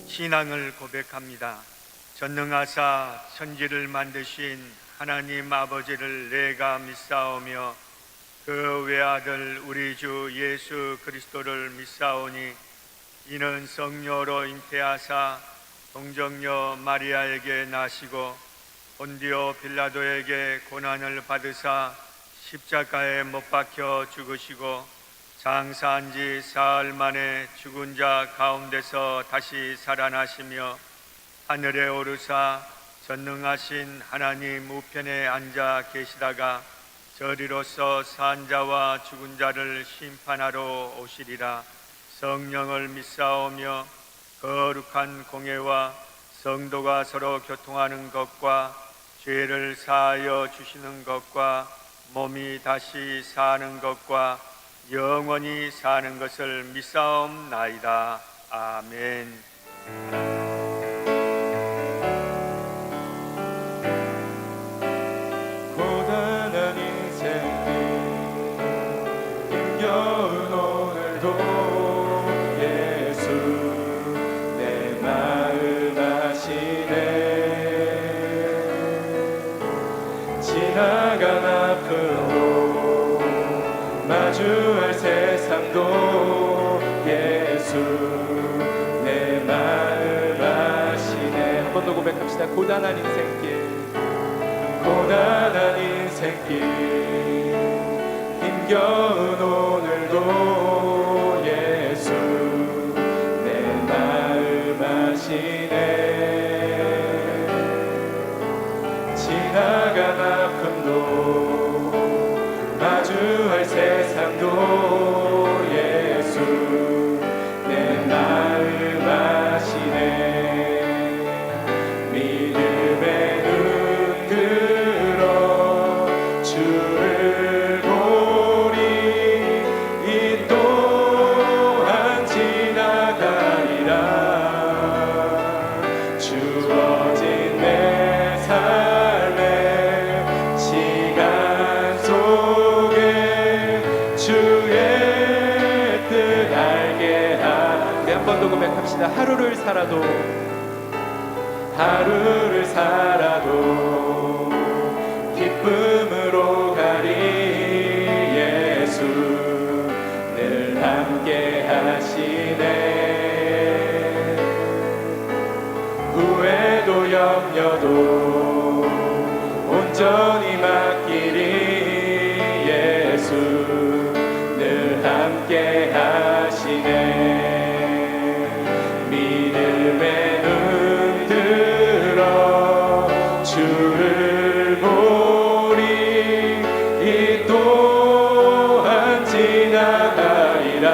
신앙을 고백합니다. 전능하사 천지를 만드신 하나님 아버지를 내가 믿사오며 그 외아들 우리 주 예수 그리스도를 믿사오니 이는 성녀로 잉태하사 동정녀 마리아에게 나시고 본디오 빌라도에게 고난을 받으사 십자가에 못 박혀 죽으시고 장사한 지 사흘 만에 죽은 자 가운데서 다시 살아나시며 하늘에 오르사 전능하신 하나님 우편에 앉아 계시다가 저리로서 산 자와 죽은 자를 심판하러 오시리라. 성령을 믿사오며 거룩한 공예와 성도가 서로 교통하는 것과 죄를 사하여 주시는 것과 몸이 다시 사는 것과 영원히 사는 것을 믿사옵나이다. 아멘. 고단한 인생길 힘겨운 오늘도 예수 내 마음 아시네. 지나간 아픔도 마주할 세상도 예수 내 마음 아시네. 한 번 더 고백합시다. 고단한 인생길 고단한 인생길 힘겨운 오늘도 예수 내 마음 아시네. 지나간 아픔도 마주할 세상도 예수 내 마음 아시네. 믿음의 눈 들어 주를 보리. 이 또한 지나가리라. 주어진 내 삶의 시간 속에 주의 뜻 알게 하네. 한 번 더 고백합시다. 하루를 살아도 기쁨으로 가리. 예수 늘 함께 하시네. 후회도 염려도 온전히 맡기리. 예수 늘 함께 하시네. 믿음의 눈 들어 주를 보리. 이 또한 지나가리라.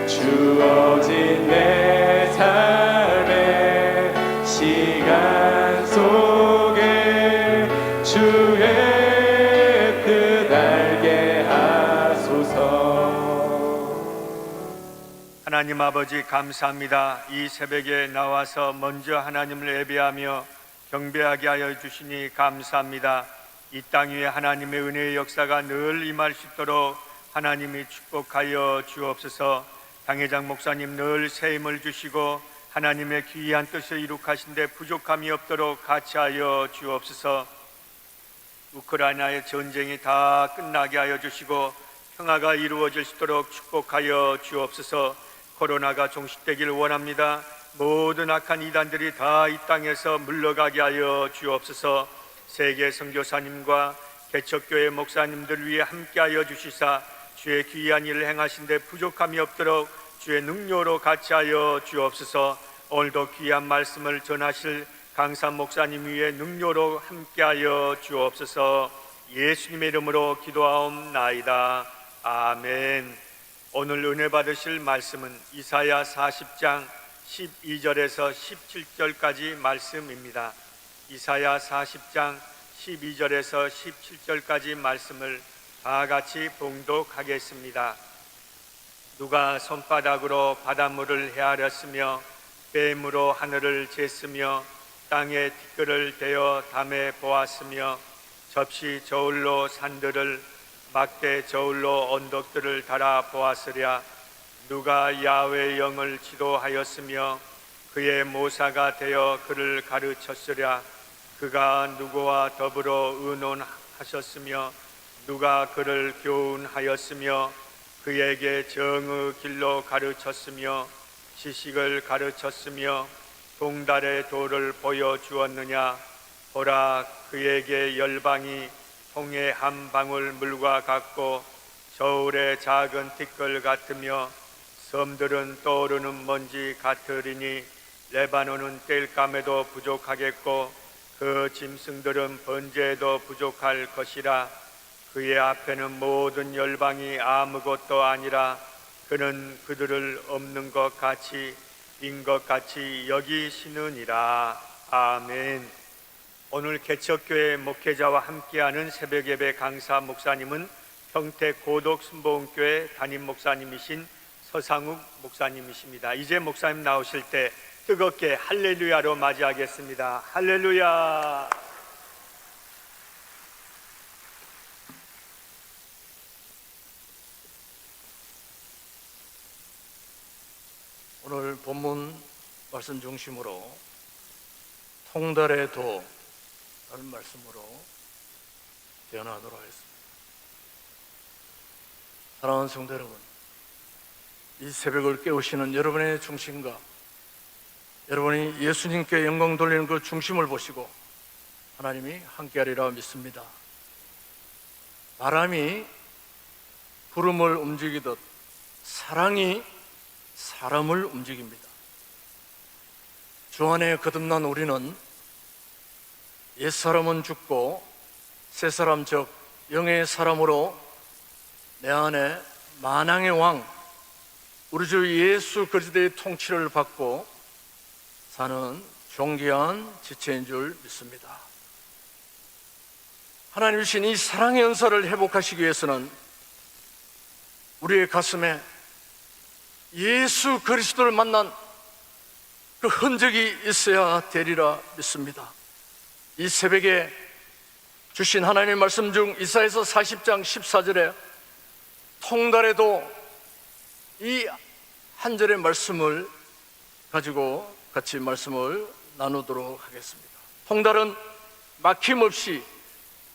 주어진 내 삶의 시간 속에 주의 뜻 알게 하소서. 하나님 아버지 감사합니다. 이 새벽에 나와서 먼저 하나님을 예배하며 경배하게 하여 주시니 감사합니다. 이 땅 위에 하나님의 은혜의 역사가 늘 임할 수 있도록 하나님이 축복하여 주옵소서. 당회장 목사님 늘 새 힘을 주시고 하나님의 귀한 뜻을 이룩하신데 부족함이 없도록 같이하여 주옵소서. 우크라이나의 전쟁이 다 끝나게 하여 주시고 평화가 이루어질 수 있도록 축복하여 주옵소서. 코로나가 종식되기를 원합니다. 모든 악한 이단들이 다 이 땅에서 물러가게 하여 주옵소서. 세계 선교사님과 개척교회 목사님들 위해 함께하여 주시사 주의 귀한 일을 행하신데 부족함이 없도록 주의 능력으로 같이하여 주옵소서. 오늘도 귀한 말씀을 전하실 강산 목사님 위에 능력으로 함께하여 주옵소서. 예수님의 이름으로 기도하옵나이다. 아멘. 오늘 은혜 받으실 말씀은 이사야 40장 12절에서 17절까지 말씀입니다. 이사야 40장 12절에서 17절까지 말씀을 다 같이 봉독하겠습니다. 누가 손바닥으로 바닷물을 헤아렸으며 뱀으로 하늘을 쟀으며 땅에 티끌을 대어 담에 보았으며 접시 저울로 산들을 막대 저울로 언덕들을 달아 보았으랴. 누가 야훼의 영을 지도하였으며 그의 모사가 되어 그를 가르쳤으랴. 그가 누구와 더불어 의논하셨으며 누가 그를 교훈하였으며 그에게 정의 길로 가르쳤으며 지식을 가르쳤으며 동달의 도를 보여주었느냐. 보라, 그에게 열방이 통의 한 방울 물과 같고 저울의 작은 티끌 같으며 섬들은 떠오르는 먼지 같으리니 레바논은 땔감에도 부족하겠고 그 짐승들은 번제에도 부족할 것이라. 그의 앞에는 모든 열방이 아무것도 아니라 그는 그들을 없는 것 같이 인 것 같이 여기시느니라. 아멘. 오늘 개척교회 목회자와 함께하는 새벽예배 강사 목사님은 평택 고독순복음교회 담임 목사님이신 서상욱 목사님이십니다. 이제 목사님 나오실 때 뜨겁게 할렐루야로 맞이하겠습니다. 할렐루야. 오늘 본문 말씀 중심으로 통달의 도라는 말씀으로 대언하도록 하겠습니다. 사랑하는 성도 여러분, 이 새벽을 깨우시는 여러분의 중심과 여러분이 예수님께 영광 돌리는 그 중심을 보시고 하나님이 함께하리라 믿습니다. 바람이 구름을 움직이듯 사랑이 사람을 움직입니다. 주 안에 거듭난 우리는 옛사람은 죽고 새사람 즉 영의 사람으로 내 안에 만왕의 왕 우리 주 예수 그리스도의 통치를 받고 사는 존귀한 지체인 줄 믿습니다. 하나님 주신 이 사랑의 은사를 회복하시기 위해서는 우리의 가슴에 예수 그리스도를 만난 그 흔적이 있어야 되리라 믿습니다. 이 새벽에 주신 하나님의 말씀 중 이사야서 40장 14절에 통달에도 이 한 절의 말씀을 가지고 같이 말씀을 나누도록 하겠습니다. 통달은 막힘없이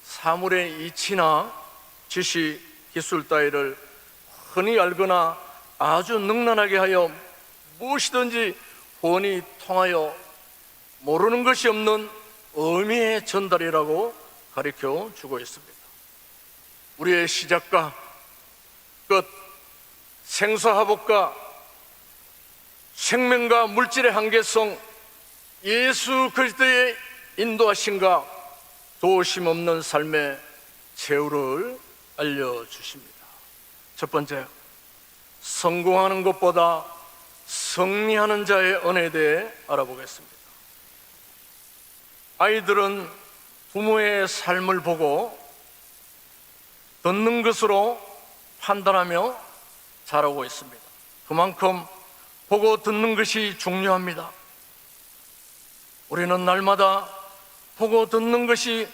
사물의 이치나 지식, 기술 따위를 흔히 알거나 아주 능란하게 하여 무엇이든지 훤히 통하여 모르는 것이 없는 의미의 전달이라고 가르쳐 주고 있습니다. 우리의 시작과 끝, 생사화복과 생명과 물질의 한계성, 예수 그리스도의 인도하심과 도우심 없는 삶의 최후를 알려주십니다. 첫 번째, 성공하는 것보다 승리하는 자의 은혜에 대해 알아보겠습니다. 아이들은 부모의 삶을 보고 듣는 것으로 판단하며 자라고 있습니다. 그만큼 보고 듣는 것이 중요합니다. 우리는 날마다 보고 듣는 것이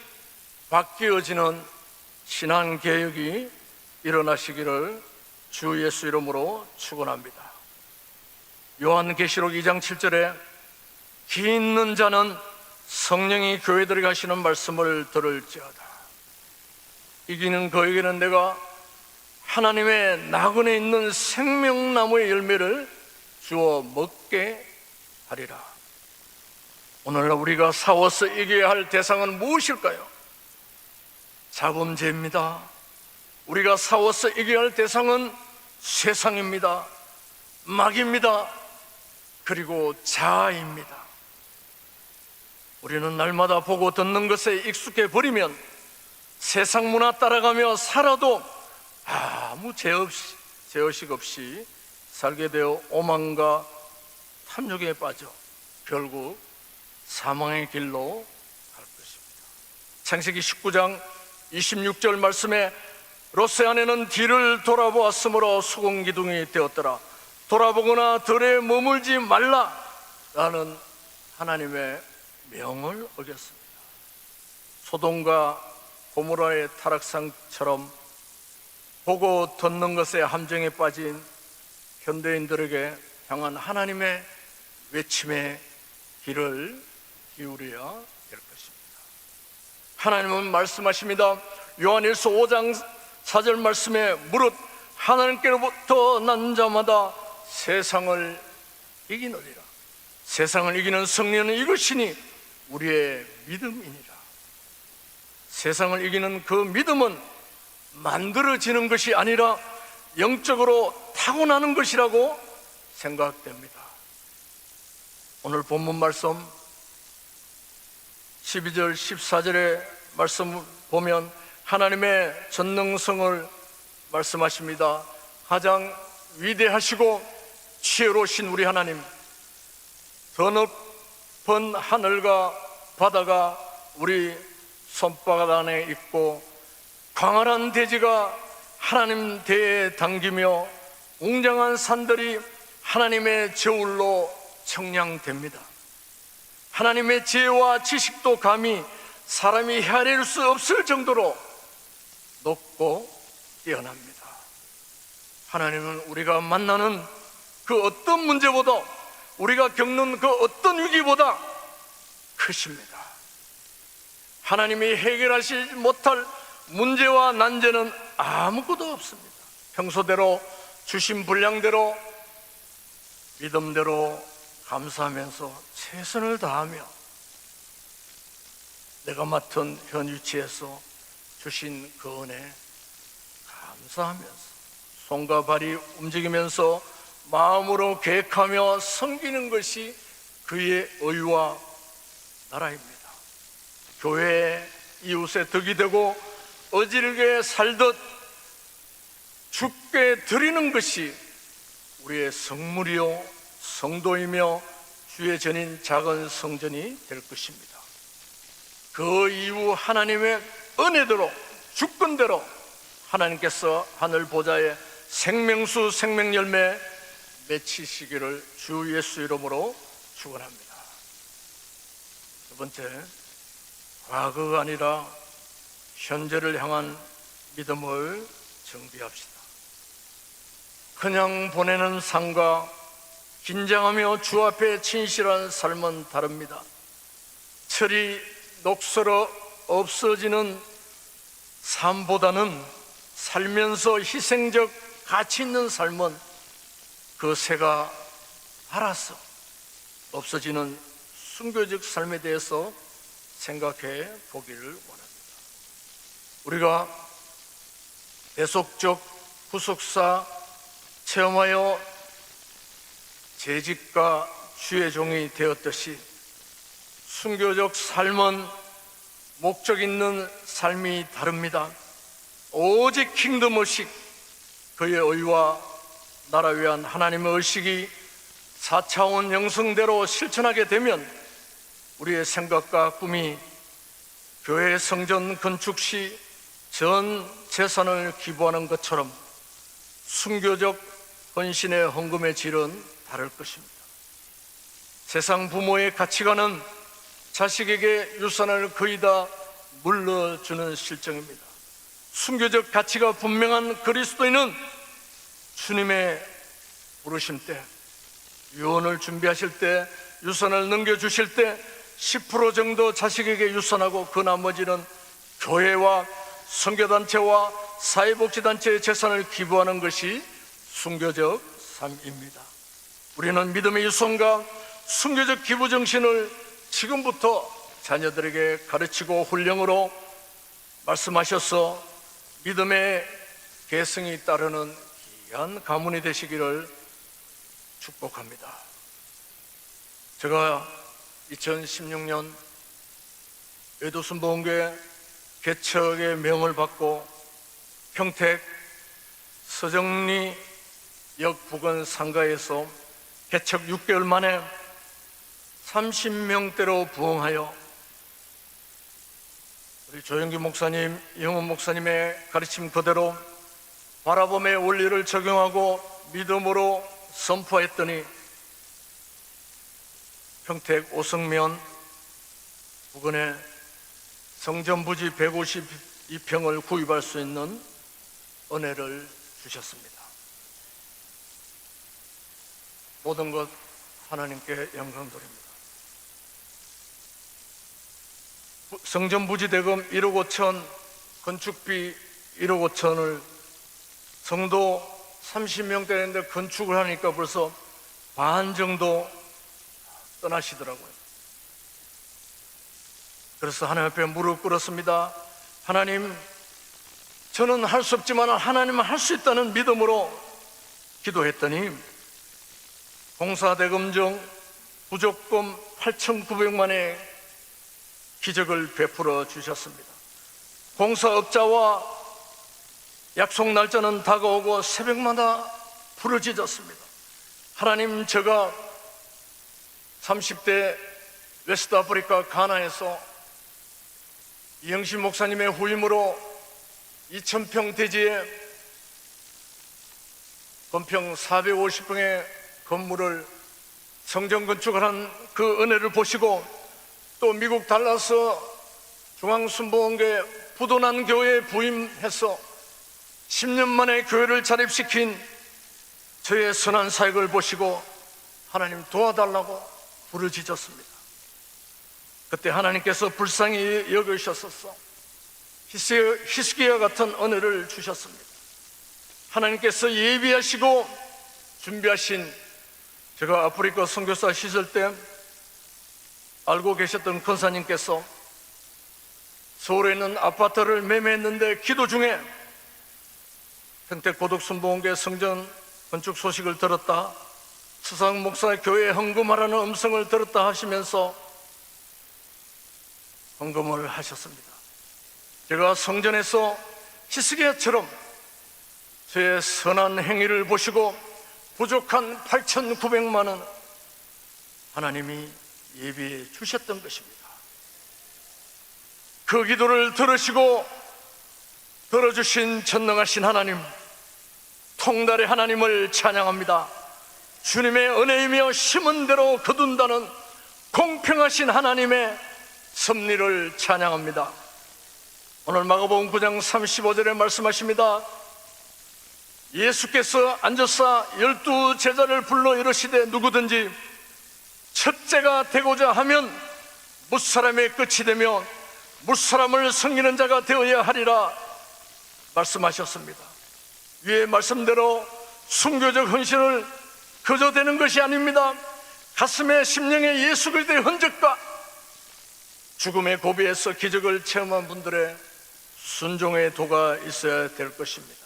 바뀌어지는 신앙개혁이 일어나시기를 주 예수 이름으로 축원합니다. 요한계시록 2장 7절에 귀 있는 자는 성령이 교회들에게 하시는 말씀을 들을지어다. 이기는 그에게는 내가 하나님의 나그네 있는 생명나무의 열매를 주어 먹게 하리라. 오늘날 우리가 싸워서 이겨야 할 대상은 무엇일까요? 자범죄입니다. 우리가 싸워서 이겨야 할 대상은 세상입니다. 마귀입니다. 그리고 자아입니다. 우리는 날마다 보고 듣는 것에 익숙해 버리면 세상 문화 따라가며 살아도 아무 죄의식 없이 살게 되어 오만과 탐욕에 빠져 결국 사망의 길로 갈 것입니다. 창세기 19장 26절 말씀에 롯의 아내는 뒤를 돌아보았으므로 소금기둥이 되었더라. 돌아보거나 들에 머물지 말라 라는 하나님의 명을 어겼습니다. 소돔과 고모라의 타락상처럼 보고 듣는 것에 함정에 빠진 현대인들에게 향한 하나님의 외침의 귀를 기울여야 될 것입니다. 하나님은 말씀하십니다. 요한일서 5장 4절 말씀에 무릇 하나님께로부터 난 자마다 세상을 이기느니라. 세상을 이기는 승리는 이것이니 우리의 믿음이니라. 세상을 이기는 그 믿음은 만들어지는 것이 아니라 영적으로 타고나는 것이라고 생각됩니다. 오늘 본문 말씀 12절 14절의 말씀 보면 하나님의 전능성을 말씀하십니다. 가장 위대하시고 지혜로우신 우리 하나님, 더 높은 하늘과 바다가 우리 손바닥 안에 있고 광활한 대지가 하나님 대에 당기며 웅장한 산들이 하나님의 저울로 청량됩니다. 하나님의 지혜와 지식도 감히 사람이 헤아릴 수 없을 정도로 높고 뛰어납니다. 하나님은 우리가 만나는 그 어떤 문제보다, 우리가 겪는 그 어떤 위기보다 크십니다. 하나님이 해결하지 못할 문제와 난제는 아무것도 없습니다. 평소대로 주신 분량대로 믿음대로 감사하면서 최선을 다하며 내가 맡은 현 위치에서 주신 그 은혜 감사하면서 손과 발이 움직이면서 마음으로 계획하며 섬기는 것이 그의 의와 나라입니다. 교회의 이웃의 덕이 되고 어지르게 살듯 주께 드리는 것이 우리의 성물이요 성도이며 주의 전인 작은 성전이 될 것입니다. 그 이후 하나님의 은혜대로 주권대로 하나님께서 하늘 보좌에 생명수 생명열매 맺히시기를 주 예수 이름으로 축원합니다. 두 번째, 과거가 아니라 현재를 향한 믿음을 정비합시다. 그냥 보내는 삶과 긴장하며 주 앞에 진실한 삶은 다릅니다. 철이 녹슬어 없어지는 삶보다는 살면서 희생적 가치 있는 삶은 그 새가 알아서 없어지는 순교적 삶에 대해서 생각해 보기를 원합니다. 우리가 대속적 구속사 체험하여 재직과 주의 종이 되었듯이 순교적 삶은 목적 있는 삶이 다릅니다. 오직 킹덤 의식, 그의 의와 나라 위한 하나님의 의식이 4차원 영성대로 실천하게 되면 우리의 생각과 꿈이 교회 성전 건축 시 전 재산을 기부하는 것처럼 순교적 헌신의 헌금의 질은 다를 것입니다. 세상 부모의 가치관은 자식에게 유산을 거의 다 물러주는 실정입니다. 순교적 가치가 분명한 그리스도인은 주님의 부르심 때, 유언을 준비하실 때, 유산을 넘겨주실 때 10% 정도 자식에게 유산하고 그 나머지는 교회와 선교단체와 사회복지단체의 재산을 기부하는 것이 순교적 삶입니다. 우리는 믿음의 유산과 순교적 기부 정신을 지금부터 자녀들에게 가르치고 훈령으로 말씀하셔서 믿음의 계승이 따르는 귀한 가문이 되시기를 축복합니다. 제가 2016년 외도순복음교회 개척의 명을 받고 평택 서정리역 부근 상가에서 개척 6개월 만에 30명대로 부흥하여 우리 조영기 목사님, 이영훈 목사님의 가르침 그대로 바라봄의 원리를 적용하고 믿음으로 선포했더니 평택 오성면 부근에 성전부지 152평을 구입할 수 있는 은혜를 주셨습니다. 모든 것 하나님께 영광 돌립니다. 성전 부지대금 1억 5천, 건축비 1억 5천을 성도 30명대인데 건축을 하니까 벌써 반 정도 떠나시더라고요. 그래서 하나님 앞에 무릎 꿇었습니다. 하나님, 저는 할 수 없지만 하나님은 할 수 있다는 믿음으로 기도했더니 공사대금 중 부족금 8,900만의 기적을 베풀어 주셨습니다. 공사업자와 약속 날짜는 다가오고 새벽마다 부르짖었습니다. 하나님, 제가 30대 웨스트 아프리카 가나에서 이영신 목사님의 후임으로 2,000평 대지에 건평 450평의 건물을 성전 건축을 한 그 은혜를 보시고, 또 미국 달라스 중앙순복음교회 부도난 교회에 부임해서 10년 만에 교회를 자립시킨 저의 선한 사역을 보시고 하나님 도와달라고 부르짖었습니다. 그때 하나님께서 불쌍히 여기셨었어. 히스기야 같은 은혜를 주셨습니다. 하나님께서 예비하시고 준비하신, 제가 아프리카 선교사 시절 때 알고 계셨던 권사님께서 서울에 있는 아파트를 매매했는데 기도 중에 평택고덕순복음교회 성전 건축 소식을 들었다, 수상 목사 교회에 헌금하라는 음성을 들었다 하시면서 헌금을 하셨습니다. 제가 성전에서 히스기야처럼 저의 선한 행위를 보시고 부족한 8,900만 원 하나님이 예비해 주셨던 것입니다. 그 기도를 들으시고 들어주신 전능하신 하나님, 통달의 하나님을 찬양합니다. 주님의 은혜이며 심은 대로 거둔다는 공평하신 하나님의 섭리를 찬양합니다. 오늘 마가복음 9장 35절에 말씀하십니다. 예수께서 앉아서 12 제자를 불러 이르시되 누구든지 첫째가 되고자 하면 무사람의 끝이 되며 무사람을 섬기는 자가 되어야 하리라 말씀하셨습니다. 위의 말씀대로 순교적 헌신을 그저 되는 것이 아닙니다. 가슴에 심령에 예수 그리스도의 흔적과 죽음의 고비에서 기적을 체험한 분들의 순종의 도가 있어야 될 것입니다.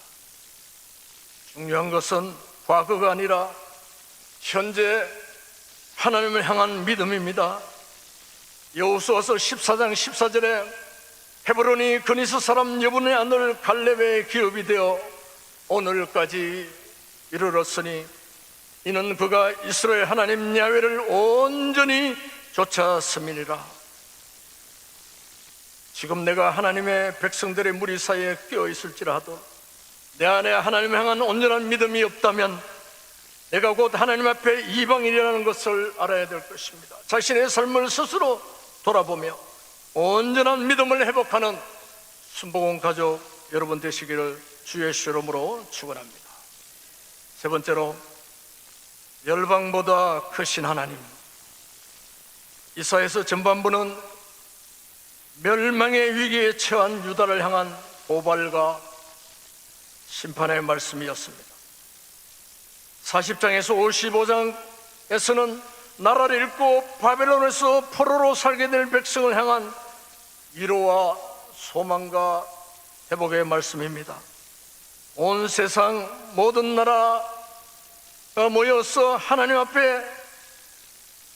중요한 것은 과거가 아니라 현재 하나님을 향한 믿음입니다. 여호수아서 14장 14절에 헤브론이 그니스 사람 여분의 아들 갈렙의 기업이 되어 오늘까지 이르렀으니 이는 그가 이스라엘 하나님 야훼를 온전히 쫓았음이니라. 지금 내가 하나님의 백성들의 무리 사이에 끼어 있을지라도 내 안에 하나님을 향한 온전한 믿음이 없다면 내가 곧 하나님 앞에 이방인이라는 것을 알아야 될 것입니다. 자신의 삶을 스스로 돌아보며 온전한 믿음을 회복하는 순복음 가족 여러분 되시기를 주의 이름으로 축원합니다. 세 번째로, 열방보다 크신 하나님. 이사야서 전반부는 멸망의 위기에 처한 유다를 향한 고발과 심판의 말씀이었습니다. 40장에서 55장에서는 나라를 잃고 바벨론에서 포로로 살게 될 백성을 향한 위로와 소망과 회복의 말씀입니다. 온 세상 모든 나라가 모여서 하나님 앞에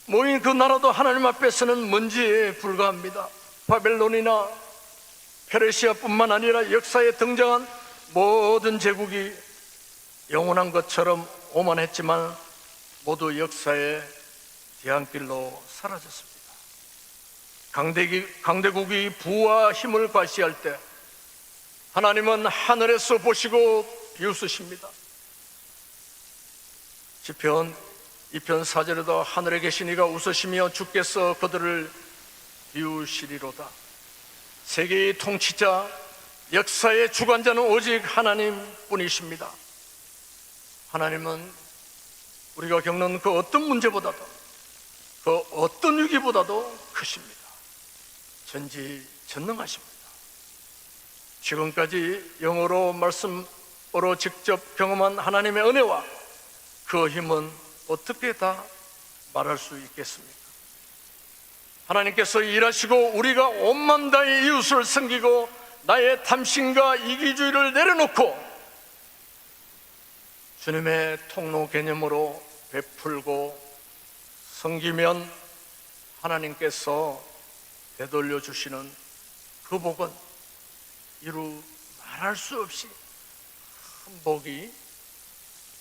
모인 그 나라도 하나님 앞에서는 먼지에 불과합니다. 바벨론이나 페르시아뿐만 아니라 역사에 등장한 모든 제국이 영원한 것처럼 오만했지만 모두 역사의 뒤안길로 사라졌습니다. 강대국이 부와 힘을 과시할 때 하나님은 하늘에서 보시고 비웃으십니다. 시편 2편 4절에도 하늘에 계신 이가 웃으시며 주께서 그들을 비우시리로다. 세계의 통치자, 역사의 주관자는 오직 하나님 뿐이십니다. 하나님은 우리가 겪는 그 어떤 문제보다도, 그 어떤 위기보다도 크십니다. 전지전능하십니다. 지금까지 영어로 말씀으로 직접 경험한 하나님의 은혜와 그 힘은 어떻게 다 말할 수 있겠습니까? 하나님께서 일하시고 우리가 온맘 다해 이웃을 섬기고 나의 탐심과 이기주의를 내려놓고 주님의 통로 개념으로 베풀고 섬기면 하나님께서 되돌려 주시는 그 복은 이루 말할 수 없이 큰 복이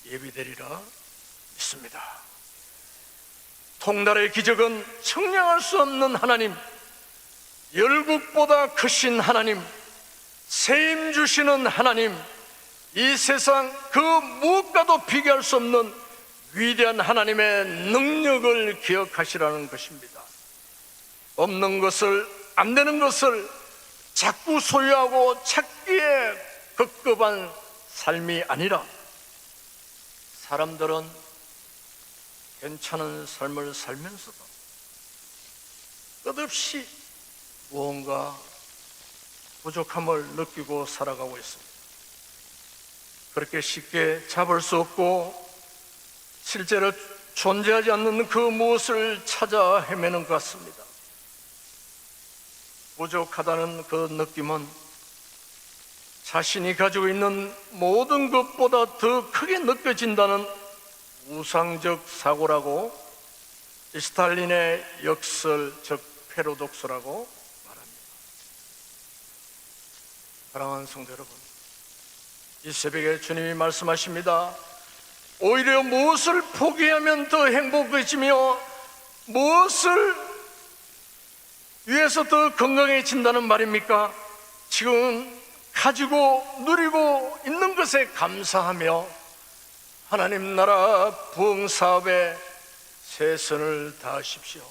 예비되리라 믿습니다. 통달의 기적은 청량할 수 없는 하나님, 열국보다 크신 하나님, 세임 주시는 하나님, 이 세상 그 무엇과도 비교할 수 없는 위대한 하나님의 능력을 기억하시라는 것입니다. 없는 것을, 안 되는 것을 자꾸 소유하고 찾기에 급급한 삶이 아니라 사람들은 괜찮은 삶을 살면서도 끝없이 무언가 부족함을 느끼고 살아가고 있습니다. 그렇게 쉽게 잡을 수 없고 실제로 존재하지 않는 그 무엇을 찾아 헤매는 것 같습니다. 부족하다는 그 느낌은 자신이 가지고 있는 모든 것보다 더 크게 느껴진다는 우상적 사고라고 스탈린의 역설, 즉 패러독스라고 말합니다. 사랑하는 성도 여러분, 이 새벽에 주님이 말씀하십니다. 오히려 무엇을 포기하면 더 행복해지며 무엇을 위해서 더 건강해진다는 말입니까? 지금 가지고 누리고 있는 것에 감사하며 하나님 나라 부흥사업에 최선을 다하십시오.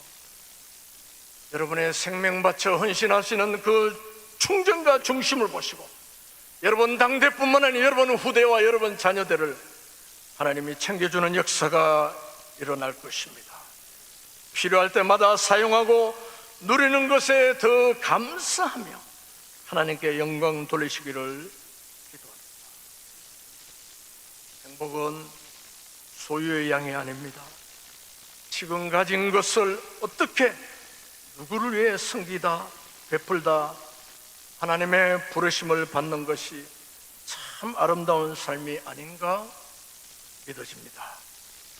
여러분의 생명 바쳐 헌신하시는 그 충정과 중심을 보시고 여러분 당대뿐만 아니라 여러분 후대와 여러분 자녀들을 하나님이 챙겨주는 역사가 일어날 것입니다. 필요할 때마다 사용하고 누리는 것에 더 감사하며 하나님께 영광 돌리시기를 기도합니다. 행복은 소유의 양이 아닙니다. 지금 가진 것을 어떻게 누구를 위해 섬기다 베풀다 하나님의 부르심을 받는 것이 참 아름다운 삶이 아닌가 믿어집니다.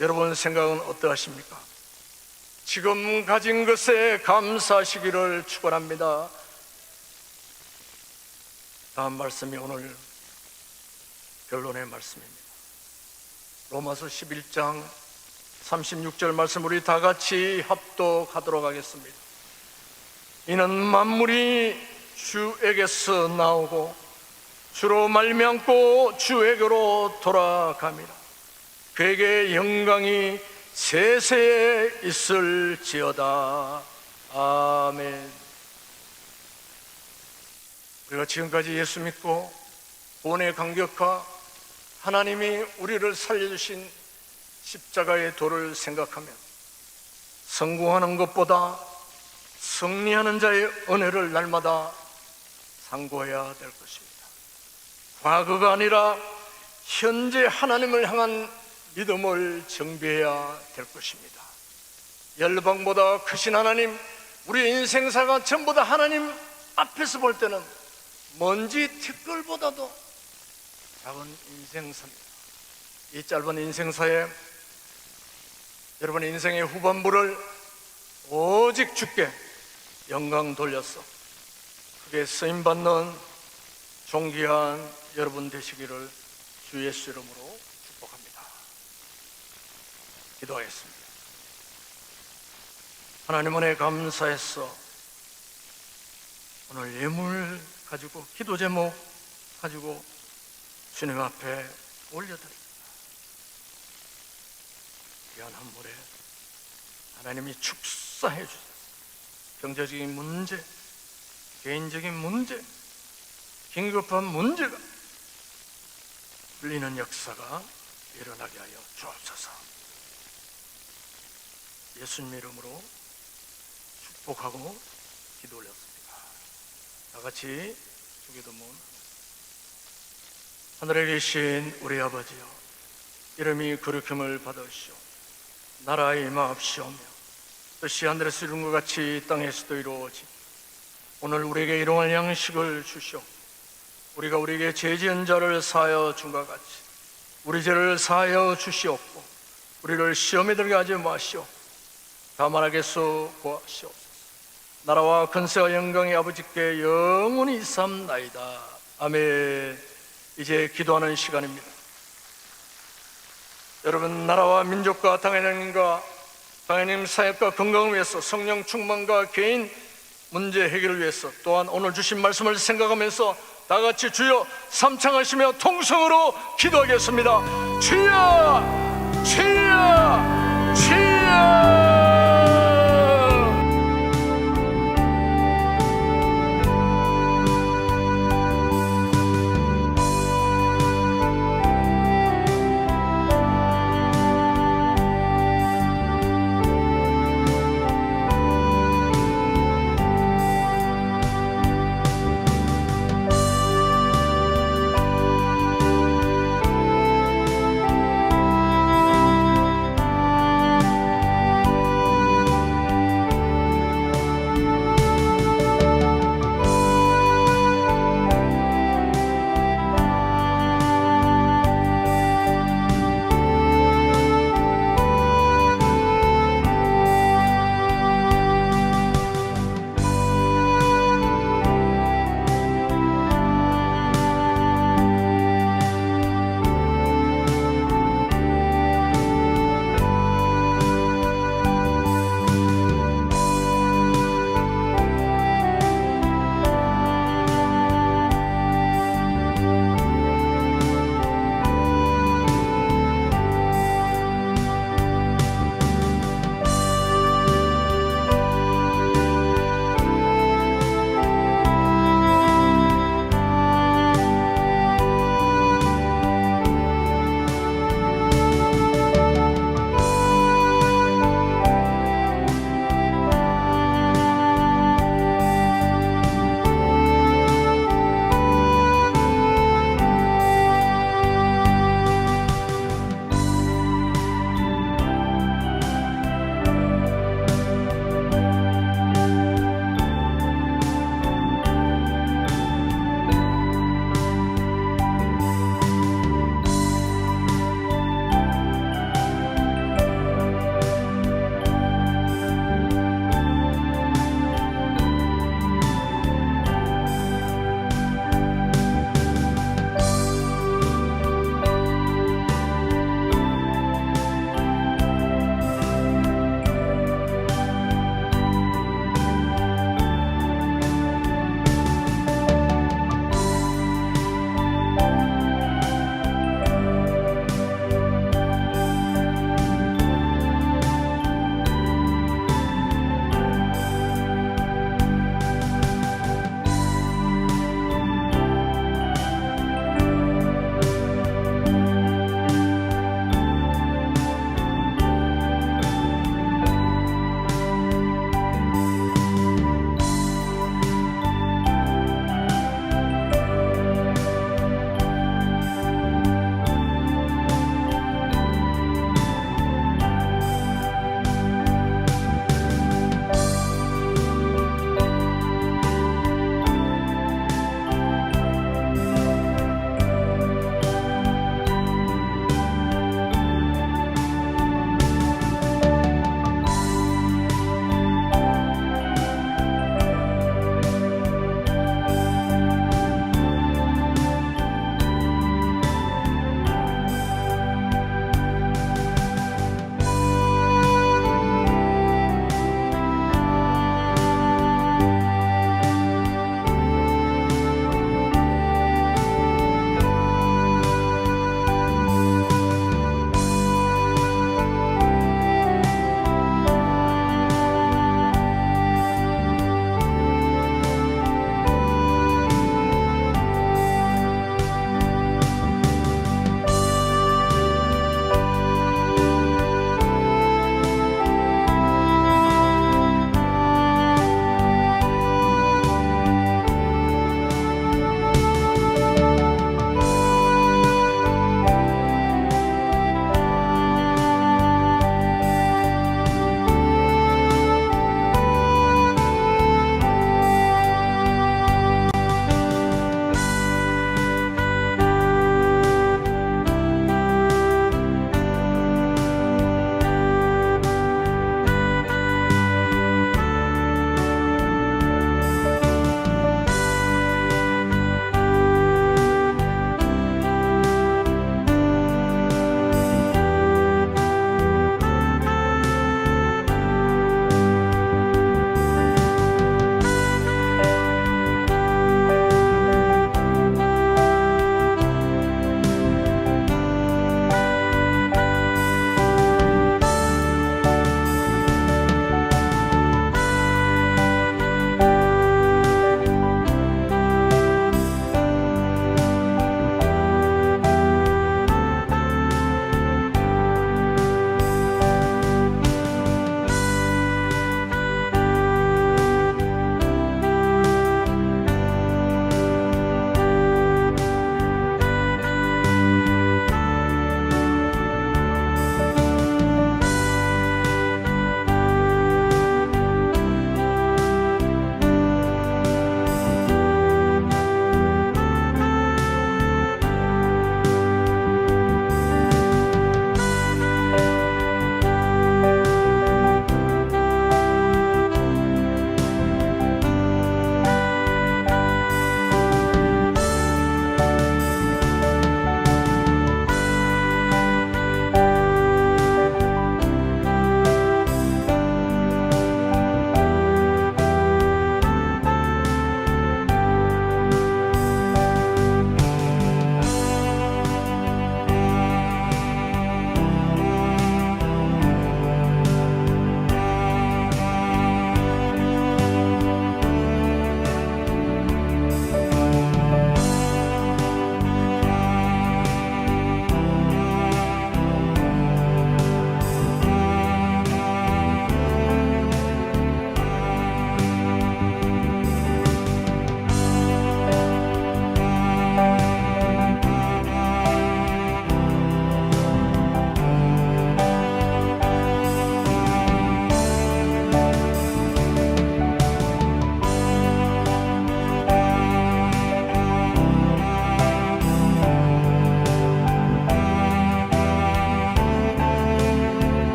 여러분 생각은 어떠하십니까? 지금 가진 것에 감사하시기를 축원합니다. 다음 말씀이 오늘 결론의 말씀입니다. 로마서 11장 36절 말씀 우리 다 같이 합독하도록 하겠습니다. 이는 만물이 주에게서 나오고 주로 말미암고 주에게로 돌아갑니다. 그에게 영광이 세세에 있을지어다. 아멘. 우리가 지금까지 예수 믿고 구원의 감격과 하나님이 우리를 살려주신 십자가의 도를 생각하면 성공하는 것보다 승리하는 자의 은혜를 날마다 상고해야 될 것입니다. 과거가 아니라 현재 하나님을 향한 믿음을 정비해야 될 것입니다. 열방보다 크신 하나님, 우리 인생사가 전부 다 하나님 앞에서 볼 때는 먼지 티끌보다도 작은 인생사입니다. 이 짧은 인생사에 여러분의 인생의 후반부를 오직 주께 영광 돌려서 크게 쓰임받는 존귀한 여러분 되시기를 주 예수 이름으로 축복합니다. 기도하겠습니다. 하나님 은혜 감사해서 오늘 예물 가지고 기도 제목 가지고 주님 앞에 올려드립니다. 귀한 한물에 하나님이 축사해 주셔서 경제적인 문제, 개인적인 문제, 긴급한 문제가 풀리는 역사가 일어나게 하여 주옵소서. 예수님 이름으로 축복하고 기도 올렸습니다. 다 같이 주기도문. 하늘에 계신 우리 아버지여, 이름이 거룩함을 받으시오. 나라에 임하옵시오며 뜻이 하늘에서 이룬 것 같이 땅에서도 이루어지니 오늘 우리에게 일용할 양식을 주시오. 우리가 우리에게 죄 지은 자를 사하여 준 것 같이 우리 죄를 사하여 주시옵고 우리를 시험에 들게 하지 마시오. 다만 악에서 구하시옵소서. 나라와 권세와 영광이 아버지께 영원히 삼나이다. 아멘. 이제 기도하는 시간입니다. 여러분, 나라와 민족과 당의 하나님과 당의 하나님 사역과 건강을 위해서, 성령 충만과 개인 문제 해결을 위해서, 또한 오늘 주신 말씀을 생각하면서 다 같이 주여 삼창하시며 통성으로 기도하겠습니다. 주여, 주여.